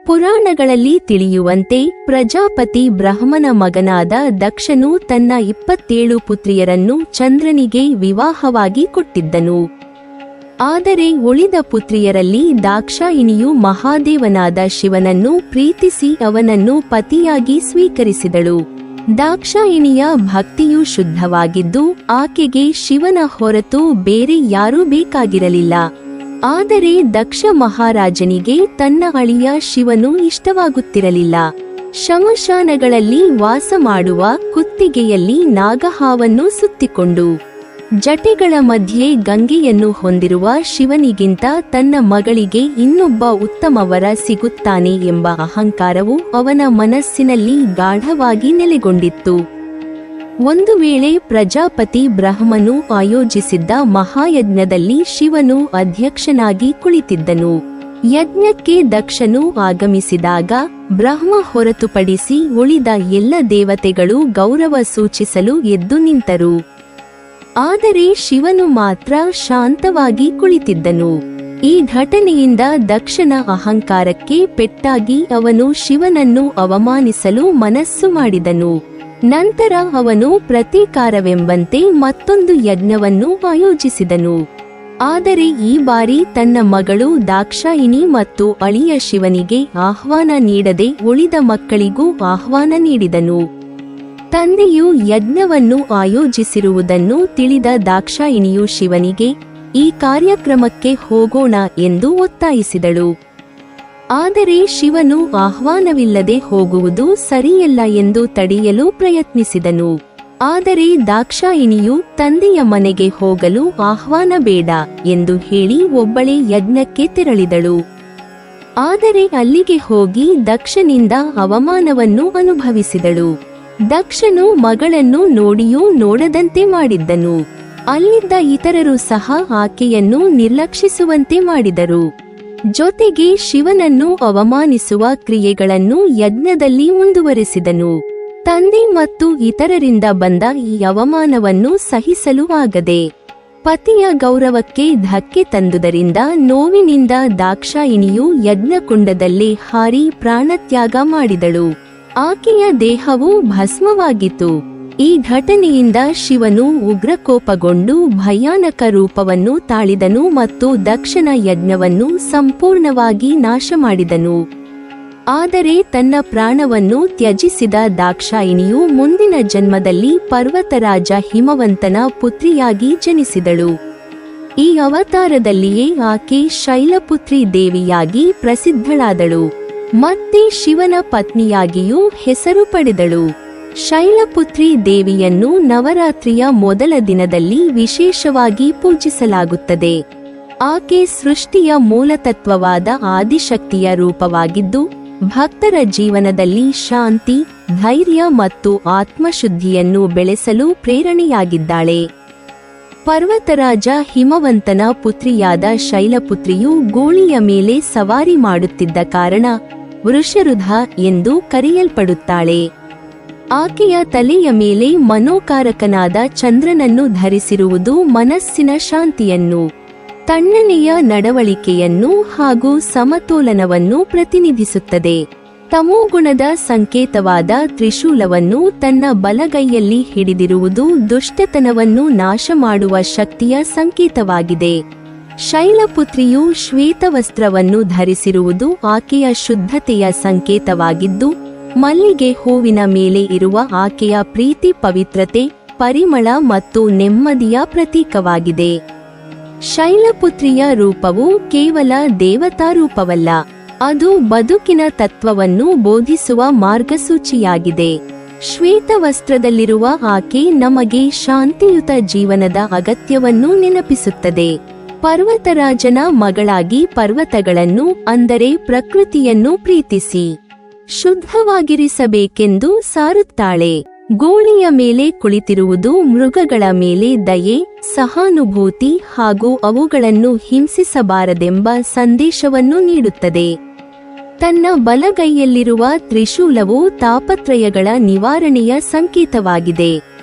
ಪುರಾಣಗಳಲ್ಲಿ ತಿಳಿಯುವಂತೆ ಪ್ರಜಾಪತಿ ಬ್ರಹ್ಮನ ಮಗನಾದ ದಕ್ಷನು ತನ್ನ 27 ಪುತ್ರಿಯರನ್ನು ಚಂದ್ರನಿಗೆ ವಿವಾಹವಾಗಿ ಕೊಟ್ಟಿದ್ದನು. ಆದರೆ ಉಳಿದ ಪುತ್ರಿಯರಲ್ಲಿ ದಾಕ್ಷಾಯಿಣಿಯು ಮಹಾದೇವನಾದ ಶಿವನನ್ನು ಪ್ರೀತಿಸಿ ಅವನನ್ನು ಪತಿಯಾಗಿ ಸ್ವೀಕರಿಸಿದಳು. ದಾಕ್ಷಾಯಿಣಿಯ ಭಕ್ತಿಯು ಶುದ್ಧವಾಗಿದ್ದು ಆಕೆಗೆ ಶಿವನ ಹೊರತು ಬೇರೆ ಯಾರೂ ಬೇಕಾಗಿರಲಿಲ್ಲ. ಆದರೆ ದಕ್ಷ ಮಹಾರಾಜನಿಗೆ ತನ್ನ ಅಳಿಯ ಶಿವನು ಇಷ್ಟವಾಗುತ್ತಿರಲಿಲ್ಲ. ಶಮಶಾನಗಳಲ್ಲಿ ವಾಸ ಮಾಡುವ ಕುತ್ತಿಗೆಯಲ್ಲಿ ನಾಗಹಾವನ್ನು ಸುತ್ತಿಕೊಂಡು ಜಟೆಗಳ ಮಧ್ಯೆ ಗಂಗೆಯನ್ನು ಹೊಂದಿರುವ ಶಿವನಿಗಿಂತ ತನ್ನ ಮಗಳಿಗೆ ಇನ್ನೊಬ್ಬ ಉತ್ತಮ ವರ ಸಿಗುತ್ತಾನೆ ಎಂಬ ಅಹಂಕಾರವು ಅವನ ಮನಸ್ಸಿನಲ್ಲಿ ಗಾಢವಾಗಿ ನೆಲೆಗೊಂಡಿತ್ತು. ಒಂದು ವೇಳೆ ಪ್ರಜಾಪತಿ ಬ್ರಹ್ಮನು ಆಯೋಜಿಸಿದ್ದ ಮಹಾಯಜ್ಞದಲ್ಲಿ ಶಿವನು ಅಧ್ಯಕ್ಷನಾಗಿ ಕುಳಿತಿದ್ದನು. ಯಜ್ಞಕ್ಕೆ ದಕ್ಷನು ಆಗಮಿಸಿದಾಗ ಬ್ರಹ್ಮ ಹೊರತುಪಡಿಸಿ ಉಳಿದ ಎಲ್ಲ ದೇವತೆಗಳು ಗೌರವ ಸೂಚಿಸಲು ಎದ್ದು ನಿಂತರು. ಆದರೆ ಶಿವನು ಮಾತ್ರ ಶಾಂತವಾಗಿ ಕುಳಿತಿದ್ದನು. ಈ ಘಟನೆಯಿಂದ ದಕ್ಷನ ಅಹಂಕಾರಕ್ಕೆ ಪೆಟ್ಟಾಗಿ ಅವನು ಶಿವನನ್ನು ಅವಮಾನಿಸಲು ಮನಸ್ಸು ಮಾಡಿದನು. ನಂತರ ಅವನು ಪ್ರತೀಕಾರವೆಂಬಂತೆ ಮತ್ತೊಂದು ಯಜ್ಞವನ್ನು ಆಯೋಜಿಸಿದನು. ಆದರೆ ಈ ಬಾರಿ ತನ್ನ ಮಗಳು ದಾಕ್ಷಾಯಿಣಿ ಮತ್ತು ಅಳಿಯ ಶಿವನಿಗೆ ಆಹ್ವಾನ ನೀಡದೆ ಉಳಿದ ಮಕ್ಕಳಿಗೂ ಆಹ್ವಾನ ನೀಡಿದನು. ತಂದೆಯು ಯಜ್ಞವನ್ನು ಆಯೋಜಿಸಿರುವುದನ್ನು ತಿಳಿದ ದಾಕ್ಷಾಯಿಣಿಯು ಶಿವನಿಗೆ ಈ ಕಾರ್ಯಕ್ರಮಕ್ಕೆ ಹೋಗೋಣ ಎಂದು ಒತ್ತಾಯಿಸಿದಳು. ಆದರೆ ಶಿವನು ಆಹ್ವಾನವಿಲ್ಲದೆ ಹೋಗುವುದು ಸರಿಯಲ್ಲ ಎಂದು ತಡೆಯಲು ಪ್ರಯತ್ನಿಸಿದನು. ಆದರೆ ದಾಕ್ಷಾಯಿಣಿಯು ತಂದೆಯ ಮನೆಗೆ ಹೋಗಲು ಆಹ್ವಾನ ಬೇಡ ಎಂದು ಹೇಳಿ ಒಬ್ಬಳೇ ಯಜ್ಞಕ್ಕೆ ತೆರಳಿದಳು. ಆದರೆ ಅಲ್ಲಿಗೆ ಹೋಗಿ ದಕ್ಷನಿಂದ ಅವಮಾನವನ್ನು ಅನುಭವಿಸಿದಳು. ದಕ್ಷನು ಮಗಳನ್ನು ನೋಡಿಯೂ ನೋಡದಂತೆ ಮಾಡಿದ್ದನು. ಅಲ್ಲಿದ್ದ ಇತರರು ಸಹ ಆಕೆಯನ್ನು ನಿರ್ಲಕ್ಷಿಸುವಂತೆ ಮಾಡಿದರು. ಜೊತೆಗೆ ಶಿವನನ್ನು ಅವಮಾನಿಸುವ ಕ್ರಿಯೆಗಳನ್ನು ಯಜ್ಞದಲ್ಲಿ ಮುಂದುವರೆಸಿದನು. ತಂದೆ ಮತ್ತು ಇತರರಿಂದ ಬಂದ ಈ ಅವಮಾನವನ್ನು ಸಹಿಸಲು ಆಗದೆ ಪತಿಯ ಗೌರವಕ್ಕೆ ಧಕ್ಕೆ ತಂದುದರಿಂದ ನೋವಿನಿಂದ ದಾಕ್ಷಾಯಿಣಿಯು ಯಜ್ಞಕುಂಡದಲ್ಲೇ ಹಾರಿ ಪ್ರಾಣತ್ಯಾಗ ಮಾಡಿದಳು. ಆಕೆಯ ದೇಹವು ಭಸ್ಮವಾಗಿತ್ತು. ಈ ಘಟನೆಯಿಂದ ಶಿವನು ಉಗ್ರಕೋಪಗೊಂಡು ಭಯಾನಕ ರೂಪವನ್ನು ತಾಳಿದನು ಮತ್ತು ದಕ್ಷನ ಯಜ್ಞವನ್ನು ಸಂಪೂರ್ಣವಾಗಿ ನಾಶ ಮಾಡಿದನು. ಆದರೆ ತನ್ನ ಪ್ರಾಣವನ್ನು ತ್ಯಜಿಸಿದ ದಾಕ್ಷಾಯಿಣಿಯು ಮುಂದಿನ ಜನ್ಮದಲ್ಲಿ ಪರ್ವತರಾಜ ಹಿಮವಂತನ ಪುತ್ರಿಯಾಗಿ ಜನಿಸಿದಳು. ಈ ಅವತಾರದಲ್ಲಿಯೇ ಆಕೆ ಶೈಲಪುತ್ರಿ ದೇವಿಯಾಗಿ ಪ್ರಸಿದ್ಧಳಾದಳು. ಮತ್ತೆ ಶಿವನ ಪತ್ನಿಯಾಗಿಯೂ ಹೆಸರು ಪಡೆದಳು. ಶೈಲಪುತ್ರಿ ದೇವಿಯನ್ನು ನವರಾತ್ರಿಯ ಮೊದಲ ದಿನದಲ್ಲಿ ವಿಶೇಷವಾಗಿ ಪೂಜಿಸಲಾಗುತ್ತದೆ. ಆಕೆ ಸೃಷ್ಟಿಯ ಮೂಲತತ್ವವಾದ ಆದಿಶಕ್ತಿಯ ರೂಪವಾಗಿದ್ದು ಭಕ್ತರ ಜೀವನದಲ್ಲಿ ಶಾಂತಿ, ಧೈರ್ಯ ಮತ್ತು ಆತ್ಮಶುದ್ಧಿಯನ್ನು ಬೆಳೆಸಲು ಪ್ರೇರಣೆಯಾಗಿದ್ದಾಳೆ. ಪರ್ವತರಾಜ ಹಿಮವಂತನ ಪುತ್ರಿಯಾದ ಶೈಲಪುತ್ರಿಯು ಗೋಳಿಯ ಮೇಲೆ ಸವಾರಿ ಮಾಡುತ್ತಿದ್ದ ಕಾರಣ ವೃಷರುಧ ಎಂದು ಕರೆಯಲ್ಪಡುತ್ತಾಳೆ. ಆಕೆಯ ತಲೆಯ ಮೇಲೆ ಮನೋಕಾರಕನಾದ ಚಂದ್ರನನ್ನು ಧರಿಸಿರುವುದು ಮನಸ್ಸಿನ ಶಾಂತಿಯನ್ನು, ತಣ್ಣನೆಯ ನಡವಳಿಕೆಯನ್ನು ಹಾಗೂ ಸಮತೋಲನವನ್ನು ಪ್ರತಿನಿಧಿಸುತ್ತದೆ. ತಮೋಗುಣದ ಸಂಕೇತವಾದ ತ್ರಿಶೂಲವನ್ನು ತನ್ನ ಬಲಗೈಯಲ್ಲಿ ಹಿಡಿದಿರುವುದು ದುಷ್ಟತನವನ್ನು ನಾಶ ಮಾಡುವ ಶಕ್ತಿಯ ಸಂಕೇತವಾಗಿದೆ. ಶೈಲಪುತ್ರಿಯು ಶ್ವೇತವಸ್ತ್ರವನ್ನು ಧರಿಸಿರುವುದು ಆಕೆಯ ಶುದ್ಧತೆಯ ಸಂಕೇತವಾಗಿದ್ದು ಮಲ್ಲಿಗೆ ಹೂವಿನ ಮೇಲೆ ಇರುವ ಆಕೆಯ ಪ್ರೀತಿ, ಪವಿತ್ರತೆ, ಪರಿಮಳ ಮತ್ತು ನೆಮ್ಮದಿಯ ಪ್ರತೀಕವಾಗಿದೆ. ಶೈಲಪುತ್ರಿಯ ರೂಪವು ಕೇವಲ ದೇವತಾ ರೂಪವಲ್ಲ, ಅದು ಬದುಕಿನ ತತ್ವವನ್ನು ಬೋಧಿಸುವ ಮಾರ್ಗಸೂಚಿಯಾಗಿದೆ. ಶ್ವೇತವಸ್ತ್ರದಲ್ಲಿರುವ ಆಕೆ ನಮಗೆ ಶಾಂತಿಯುತ ಜೀವನದ ಅಗತ್ಯವನ್ನು ನೆನಪಿಸುತ್ತದೆ. ಪರ್ವತರಾಜನ ಮಗಳಾಗಿ ಪರ್ವತಗಳನ್ನು ಅಂದರೆ ಪ್ರಕೃತಿಯನ್ನು ಪ್ರೀತಿಸಿ ಶುದ್ಧವಾಗಿರಿಸಬೇಕೆಂದು ಸಾರುತ್ತಾಳೆ. ಗೋಳಿಯ ಮೇಲೆ ಕುಳಿತಿರುವುದು ಮೃಗಗಳ ಮೇಲೆ ದಯೆ, ಸಹಾನುಭೂತಿ ಹಾಗೂ ಅವುಗಳನ್ನು ಹಿಂಸಿಸಬಾರದೆಂಬ ಸಂದೇಶವನ್ನು ನೀಡುತ್ತದೆ. ತನ್ನ ಬಲಗೈಯಲ್ಲಿರುವ ತ್ರಿಶೂಲವು ತಾಪತ್ರಯಗಳ ನಿವಾರಣೆಯ ಸಂಕೇತವಾಗಿದೆ.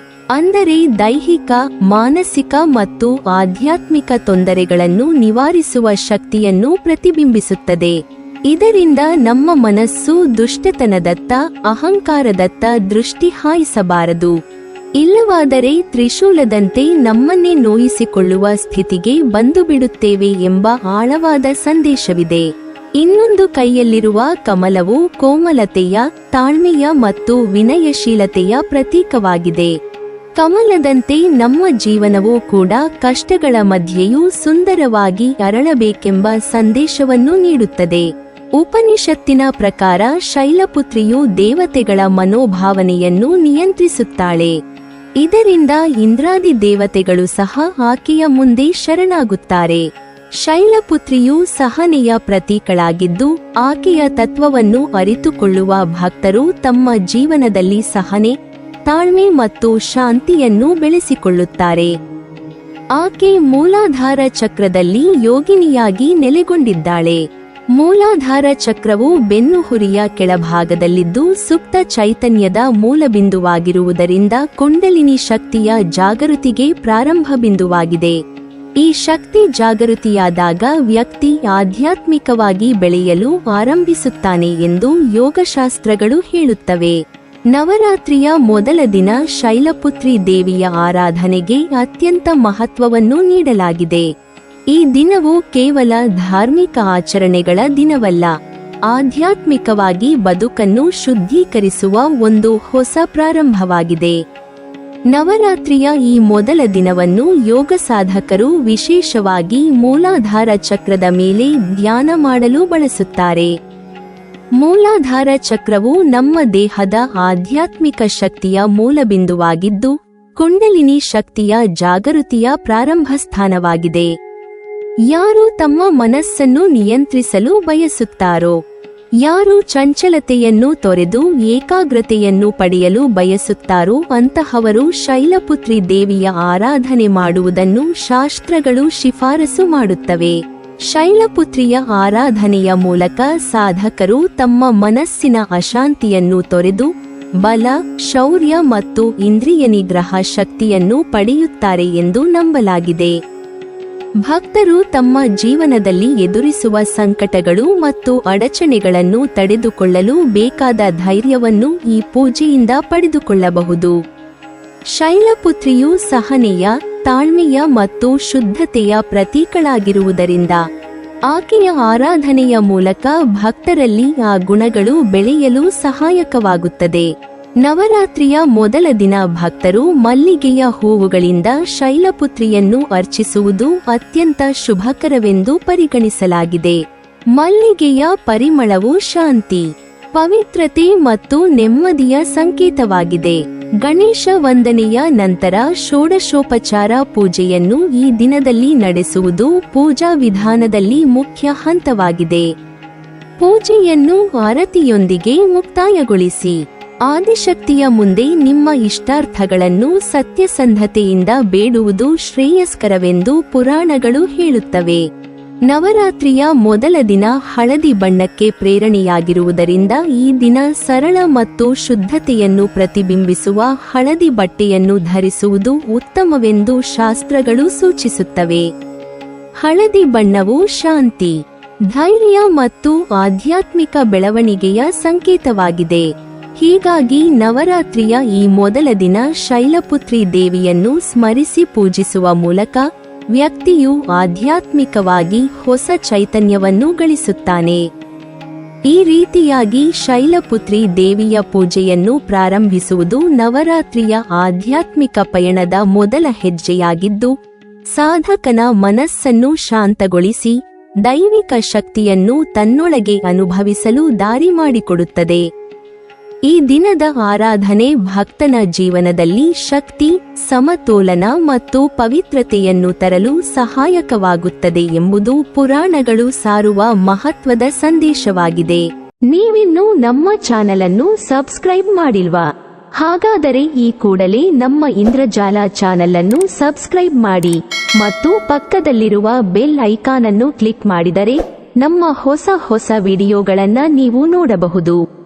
ಅಂದರೆ ದೈಹಿಕ, ಮಾನಸಿಕ ಮತ್ತು ಆಧ್ಯಾತ್ಮಿಕ ತೊಂದರೆಗಳನ್ನು ನಿವಾರಿಸುವ ಶಕ್ತಿಯನ್ನು ಪ್ರತಿಬಿಂಬಿಸುತ್ತದೆ. ಇದರಿಂದ ನಮ್ಮ ಮನಸ್ಸು ದುಷ್ಟತನದತ್ತ, ಅಹಂಕಾರದತ್ತ ದೃಷ್ಟಿ ಹಾಯಿಸಬಾರದು. ಇಲ್ಲವಾದರೆ ತ್ರಿಶೂಲದಂತೆ ನಮ್ಮನ್ನೇ ನೋಯಿಸಿಕೊಳ್ಳುವ ಸ್ಥಿತಿಗೆ ಬಂದು ಬಿಡುತ್ತೇವೆ ಎಂಬ ಆಳವಾದ ಸಂದೇಶವಿದೆ. ಇನ್ನೊಂದು ಕೈಯಲ್ಲಿರುವ ಕಮಲವು ಕೋಮಲತೆಯ, ತಾಳ್ಮೆಯ ಮತ್ತು ವಿನಯಶೀಲತೆಯ ಪ್ರತೀಕವಾಗಿದೆ. ಕಮಲದಂತೆ ನಮ್ಮ ಜೀವನವೂ ಕೂಡ ಕಷ್ಟಗಳ ಮಧ್ಯೆಯೂ ಸುಂದರವಾಗಿ ಅರಳಬೇಕೆಂಬ ಸಂದೇಶವನ್ನು ನೀಡುತ್ತದೆ. ಉಪನಿಷತ್ತಿನ ಪ್ರಕಾರ ಶೈಲಪುತ್ರಿಯು ದೇವತೆಗಳ ಮನೋಭಾವನೆಯನ್ನು ನಿಯಂತ್ರಿಸುತ್ತಾಳೆ. ಇದರಿಂದ ಇಂದ್ರಾದಿ ದೇವತೆಗಳು ಸಹ ಆಕೆಯ ಮುಂದೆ ಶರಣಾಗುತ್ತಾರೆ. ಶೈಲಪುತ್ರಿಯು ಸಹನೆಯ ಪ್ರತೀಕಳಾಗಿದ್ದು, ಆಕೆಯ ತತ್ವವನ್ನು ಅರಿತುಕೊಳ್ಳುವ ಭಕ್ತರು ತಮ್ಮ ಜೀವನದಲ್ಲಿ ಸಹನೆ, ತಾಳ್ಮೆ ಮತ್ತು ಶಾಂತಿಯನ್ನು ಬೆಳೆಸಿಕೊಳ್ಳುತ್ತಾರೆ. ಆಕೆ ಮೂಲಾಧಾರ ಚಕ್ರದಲ್ಲಿ ಯೋಗಿನಿಯಾಗಿ ನೆಲೆಗೊಂಡಿದ್ದಾಳೆ. ಮೂಲಾಧಾರ ಚಕ್ರವು ಬೆನ್ನುಹುರಿಯ ಕೆಳಭಾಗದಲ್ಲಿದ್ದು ಸುಪ್ತ ಚೈತನ್ಯದ ಮೂಲಬಿಂದುವಾಗಿರುವುದರಿಂದ ಕುಂಡಲಿನಿ ಶಕ್ತಿಯ ಜಾಗೃತಿಗೆ ಪ್ರಾರಂಭ ಬಿಂದುವಾಗಿದೆ. ಈ ಶಕ್ತಿ ಜಾಗೃತಿಯಾದಾಗ ವ್ಯಕ್ತಿ ಆಧ್ಯಾತ್ಮಿಕವಾಗಿ ಬೆಳೆಯಲು ಆರಂಭಿಸುತ್ತಾನೆ ಎಂದು ಯೋಗಶಾಸ್ತ್ರಗಳು ಹೇಳುತ್ತವೆ. ನವರಾತ್ರಿಯ ಮೊದಲ ದಿನ ಶೈಲಪುತ್ರಿ ದೇವಿಯ ಆರಾಧನೆಗೆ ಅತ್ಯಂತ ಮಹತ್ವವನ್ನು ನೀಡಲಾಗಿದೆ. ಈ ದಿನವು ಕೇವಲ ಧಾರ್ಮಿಕ ಆಚರಣೆಗಳ ದಿನವಲ್ಲ, ಆಧ್ಯಾತ್ಮಿಕವಾಗಿ ಬದುಕನ್ನು ಶುದ್ಧೀಕರಿಸುವ ಒಂದು ಹೊಸ ಪ್ರಾರಂಭವಾಗಿದೆ. ನವರಾತ್ರಿಯ ಈ ಮೊದಲ ದಿನವನ್ನು ಯೋಗ ಸಾಧಕರು ವಿಶೇಷವಾಗಿ ಮೂಲಾಧಾರ ಚಕ್ರದ ಮೇಲೆ ಧ್ಯಾನ ಮಾಡಲು ಬಳಸುತ್ತಾರೆ. ಮೂಲಾಧಾರ ಚಕ್ರವು ನಮ್ಮ ದೇಹದ ಆಧ್ಯಾತ್ಮಿಕ ಶಕ್ತಿಯ ಮೂಲಬಿಂದುವಾಗಿದ್ದು, ಕುಂಡಲಿನಿ ಶಕ್ತಿಯ ಜಾಗೃತಿಯ ಪ್ರಾರಂಭ ಸ್ಥಾನವಾಗಿದೆ. ಯಾರು ತಮ್ಮ ಮನಸ್ಸನ್ನು ನಿಯಂತ್ರಿಸಲು ಬಯಸುತ್ತಾರೋ, ಯಾರು ಚಂಚಲತೆಯನ್ನು ತೊರೆದು ಏಕಾಗ್ರತೆಯನ್ನು ಪಡೆಯಲು ಬಯಸುತ್ತಾರೋ ಅಂತಹವರು ಶೈಲಪುತ್ರಿ ದೇವಿಯ ಆರಾಧನೆ ಮಾಡುವುದನ್ನು ಶಾಸ್ತ್ರಗಳು ಶಿಫಾರಸು ಮಾಡುತ್ತವೆ. ಶೈಲಪುತ್ರಿಯ ಆರಾಧನೆಯ ಮೂಲಕ ಸಾಧಕರು ತಮ್ಮ ಮನಸ್ಸಿನ ಅಶಾಂತಿಯನ್ನು ತೊರೆದು ಬಲ, ಶೌರ್ಯ ಮತ್ತು ಇಂದ್ರಿಯ ನಿಗ್ರಹ ಶಕ್ತಿಯನ್ನು ಪಡೆಯುತ್ತಾರೆ ಎಂದು ನಂಬಲಾಗಿದೆ. ಭಕ್ತರು ತಮ್ಮ ಜೀವನದಲ್ಲಿ ಎದುರಿಸುವ ಸಂಕಟಗಳು ಮತ್ತು ಅಡಚಣೆಗಳನ್ನು ತಡೆದುಕೊಳ್ಳಲು ಬೇಕಾದ ಧೈರ್ಯವನ್ನು ಈ ಪೂಜೆಯಿಂದ ಪಡೆದುಕೊಳ್ಳಬಹುದು. ಶೈಲಪುತ್ರಿಯು ಸಹನೆಯ, ತಾಳ್ಮೆಯ ಮತ್ತು ಶುದ್ಧತೆಯ ಪ್ರತೀಕಳಾಗಿರುವುದರಿಂದ ಆಕೆಯ ಆರಾಧನೆಯ ಮೂಲಕ ಭಕ್ತರಲ್ಲಿ ಆ ಗುಣಗಳು ಬೆಳೆಯಲು ಸಹಾಯಕವಾಗುತ್ತದೆ. ನವರಾತ್ರಿಯ ಮೊದಲ ದಿನ ಭಕ್ತರು ಮಲ್ಲಿಗೆಯ ಹೂವುಗಳಿಂದ ಶೈಲಪುತ್ರಿಯನ್ನು ಅರ್ಚಿಸುವುದು ಅತ್ಯಂತ ಶುಭಕರವೆಂದು ಪರಿಗಣಿಸಲಾಗಿದೆ. ಮಲ್ಲಿಗೆಯ ಪರಿಮಳವು ಶಾಂತಿ, ಪವಿತ್ರತೆ ಮತ್ತು ನೆಮ್ಮದಿಯ ಸಂಕೇತವಾಗಿದೆ. ಗಣೇಶ ವಂದನೆಯ ನಂತರ ಷೋಡಶೋಪಚಾರ ಪೂಜೆಯನ್ನು ಈ ದಿನದಲ್ಲಿ ನಡೆಸುವುದು ಪೂಜಾ ವಿಧಾನದಲ್ಲಿ ಮುಖ್ಯ ಹಂತವಾಗಿದೆ. ಪೂಜೆಯನ್ನು ಆರತಿಯೊಂದಿಗೆ ಮುಕ್ತಾಯಗೊಳಿಸಿ. ಆದಿಶಕ್ತಿಯ ಮುಂದೆ ನಿಮ್ಮ ಇಷ್ಟಾರ್ಥಗಳನ್ನು ಸತ್ಯಸಂಧತೆಯಿಂದ ಬೇಡುವುದು ಶ್ರೇಯಸ್ಕರವೆಂದು ಪುರಾಣಗಳು ಹೇಳುತ್ತವೆ. ನವರಾತ್ರಿಯ ಮೊದಲ ದಿನ ಹಳದಿ ಬಣ್ಣಕ್ಕೆ ಪ್ರೇರಣೆಯಾಗಿರುವುದರಿಂದ ಈ ದಿನ ಸರಳ ಮತ್ತು ಶುದ್ಧತೆಯನ್ನು ಪ್ರತಿಬಿಂಬಿಸುವ ಹಳದಿ ಬಟ್ಟೆಯನ್ನು ಧರಿಸುವುದು ಉತ್ತಮವೆಂದು ಶಾಸ್ತ್ರಗಳು ಸೂಚಿಸುತ್ತವೆ. ಹಳದಿ ಬಣ್ಣವು ಶಾಂತಿ, ಧೈರ್ಯ ಮತ್ತು ಆಧ್ಯಾತ್ಮಿಕ ಬೆಳವಣಿಗೆಯ ಸಂಕೇತವಾಗಿದೆ. ಹೀಗಾಗಿ ನವರಾತ್ರಿಯ ಈ ಮೊದಲ ದಿನ ಶೈಲಪುತ್ರಿ ದೇವಿಯನ್ನು ಸ್ಮರಿಸಿ ಪೂಜಿಸುವ ಮೂಲಕ ವ್ಯಕ್ತಿಯು ಆಧ್ಯಾತ್ಮಿಕವಾಗಿ ಹೊಸ ಚೈತನ್ಯವನ್ನು ಗಳಿಸುತ್ತಾನೆ. ಈ ರೀತಿಯಾಗಿ ಶೈಲಪುತ್ರಿ ದೇವಿಯ ಪೂಜೆಯನ್ನು ಪ್ರಾರಂಭಿಸುವುದು ನವರಾತ್ರಿಯ ಆಧ್ಯಾತ್ಮಿಕ ಪಯಣದ ಮೊದಲ ಹೆಜ್ಜೆಯಾಗಿದ್ದು, ಸಾಧಕನ ಮನಸ್ಸನ್ನು ಶಾಂತಗೊಳಿಸಿ ದೈವಿಕ ಶಕ್ತಿಯನ್ನು ತನ್ನೊಳಗೆ ಅನುಭವಿಸಲು ದಾರಿ ಮಾಡಿಕೊಡುತ್ತದೆ. ಈ ದಿನದ ಆರಾಧನೆ ಭಕ್ತನ ಜೀವನದಲ್ಲಿ ಶಕ್ತಿ, ಸಮತೋಲನ ಮತ್ತು ಪವಿತ್ರತೆಯನ್ನು ತರಲು ಸಹಾಯಕವಾಗುತ್ತದೆ ಎಂಬುದು ಪುರಾಣಗಳು ಸಾರುವ ಮಹತ್ವದ ಸಂದೇಶವಾಗಿದೆ. ನೀವಿನ್ನೂ ನಮ್ಮ ಚಾನೆಲ್ ಅನ್ನು ಸಬ್ಸ್ಕ್ರೈಬ್ ಮಾಡಿಲ್ವಾ? ಹಾಗಾದರೆ ಈ ಕೂಡಲೇ ನಮ್ಮ ಇಂದ್ರಜಾಲ ಚಾನೆಲ್ ಅನ್ನು ಸಬ್ಸ್ಕ್ರೈಬ್ ಮಾಡಿ ಮತ್ತು ಪಕ್ಕದಲ್ಲಿರುವ ಬೆಲ್ ಐಕಾನ್ ಅನ್ನು ಕ್ಲಿಕ್ ಮಾಡಿದರೆ ನಮ್ಮ ಹೊಸ ವಿಡಿಯೋಗಳನ್ನು ನೀವು ನೋಡಬಹುದು.